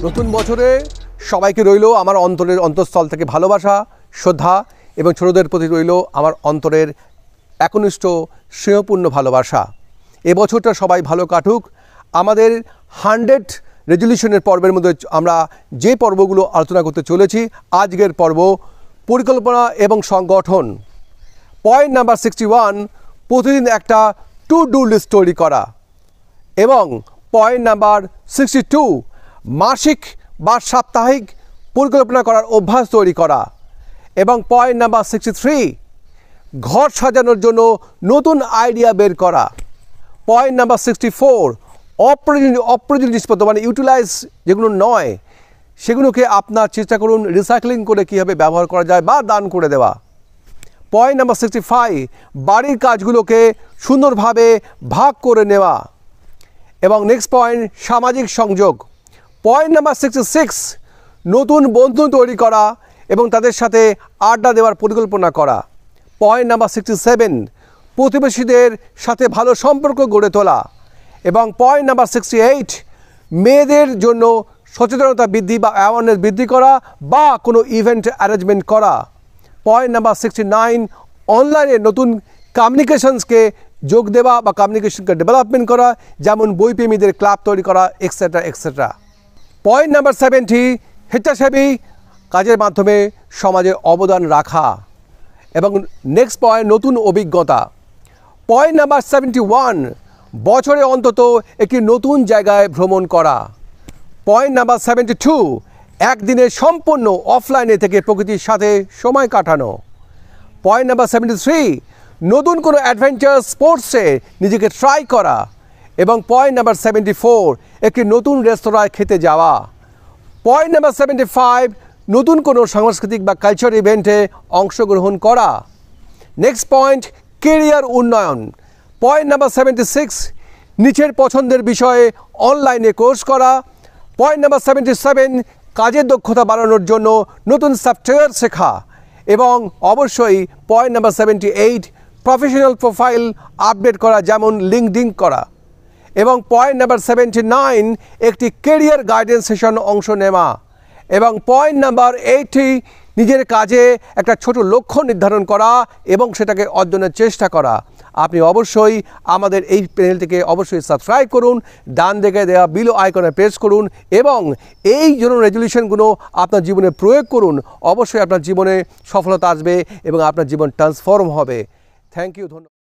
নতুন বছরে সবাইকে রইল আমার অন্তরের অন্তঃস্থল থেকে ভালোবাসা, শ্রদ্ধা এবং ছোটদের প্রতি রইল আমার অন্তরের একনিষ্ঠ স্নেহপূর্ণ ভালোবাসা। এবছরটা সবাই ভালো কাটুক। আমাদের 100 রেজলিউশনের পর্বের মধ্যে আমরা যে পর্বগুলো আলোচনা করতে চলেছি, আজকের পর্ব পরিকল্পনা এবং সংগঠন। পয়েন্ট নাম্বার 61, প্রতিদিন একটা টু ডু লিস্ট তৈরি করা। এবং পয়েন্ট নাম্বার 62, মাসিক বা সাপ্তাহিক পরিকল্পনা করার অভ্যাস তৈরি করা। এবং পয়েন্ট নাম্বার 63, ঘর সাজানোর জন্য নতুন আইডিয়া বের করা। পয়েন্ট নাম্বার 64, অপ্রয়োজনীয় জিনিসপত্র মানে ইউটিলাইজ যেগুলো নয় সেগুলোকে আপনার চেষ্টা করুন রিসাইক্লিং করে কীভাবে ব্যবহার করা যায় বা দান করে দেওয়া। পয়েন্ট নাম্বার 65, বাড়ির কাজগুলোকে সুন্দরভাবে ভাগ করে নেওয়া। এবং নেক্সট পয়েন্ট, সামাজিক সংযোগ। পয়েন্ট নাম্বার 66, নতুন বন্ধু তৈরি করা এবং তাদের সাথে আড্ডা দেওয়ার পরিকল্পনা করা। পয়েন্ট নাম্বার 67, প্রতিবেশীদের সাথে ভালো সম্পর্ক গড়ে তোলা। এবং পয়েন্ট নাম্বার 68, মেয়েদের জন্য সচেতনতা বৃদ্ধি বা অ্যাওয়ারনেস বৃদ্ধি করা বা কোনো ইভেন্ট অ্যারেঞ্জমেন্ট করা। পয়েন্ট নাম্বার 69, অনলাইনে নতুন কমিউনিকেশনসকে যোগ দেওয়া বা কমিউনিকেশনকে ডেভেলপমেন্ট করা, যেমন বইপ্রেমীদের ক্লাব তৈরি করা, এক্সেট্রা এক্সেট্রা। পয়েন্ট নাম্বার 70, স্বেচ্ছাসেবী কাজের মাধ্যমে সমাজে অবদান রাখা। এবং নেক্সট পয়েন্ট, নতুন অভিজ্ঞতা। পয়েন্ট নাম্বার 71, বছরে অন্তত একটি নতুন জায়গায় ভ্রমণ করা। পয়েন্ট নাম্বার 72, একদিনে সম্পূর্ণ অফলাইনে থেকে প্রকৃতির সাথে সময় কাটানো। পয়েন্ট নাম্বার 73, নতুন কোনো অ্যাডভেঞ্চার স্পোর্টসে নিজেকে ট্রাই করা। এবং পয়েন্ট নাম্বার 74, একটি নতুন রেস্তোরাঁয় খেতে যাওয়া। পয়েন্ট নাম্বার 75, নতুন কোনো সাংস্কৃতিক বা কালচার ইভেন্টে অংশগ্রহণ করা। নেক্সট পয়েন্ট, কেরিয়ার উন্নয়ন। পয়েন্ট নাম্বার 76, নিচের পছন্দের বিষয়ে অনলাইনে কোর্স করা। পয়েন্ট নাম্বার 77, কাজের দক্ষতা বাড়ানোর জন্য নতুন সফটওয়্যার শেখা। এবং অবশ্যই point number 78, professional profile update করা, যেমন লিঙ্কডিন করা। এবং পয়েন্ট নাম্বার 79, একটি কেরিয়ার গাইডেন্স সেশন অংশ নেওয়া। এবং পয়েন্ট নাম্বার 80, নিজের কাজে একটা ছোট লক্ষ্য নির্ধারণ করা এবং সেটাকে অর্জনের চেষ্টা করা। আপনি অবশ্যই আমাদের এই চ্যানেলটিকে অবশ্যই সাবস্ক্রাইব করুন, ডান দিকে দেওয়া বিলো আইকনে প্রেস করুন এবং এই জন্য রেজলিউশনগুলো আপনার জীবনে প্রয়োগ করুন। অবশ্যই আপনার জীবনে সফলতা আসবে এবং আপনার জীবন ট্রান্সফর্ম হবে। থ্যাংক ইউ, ধন্যবাদ।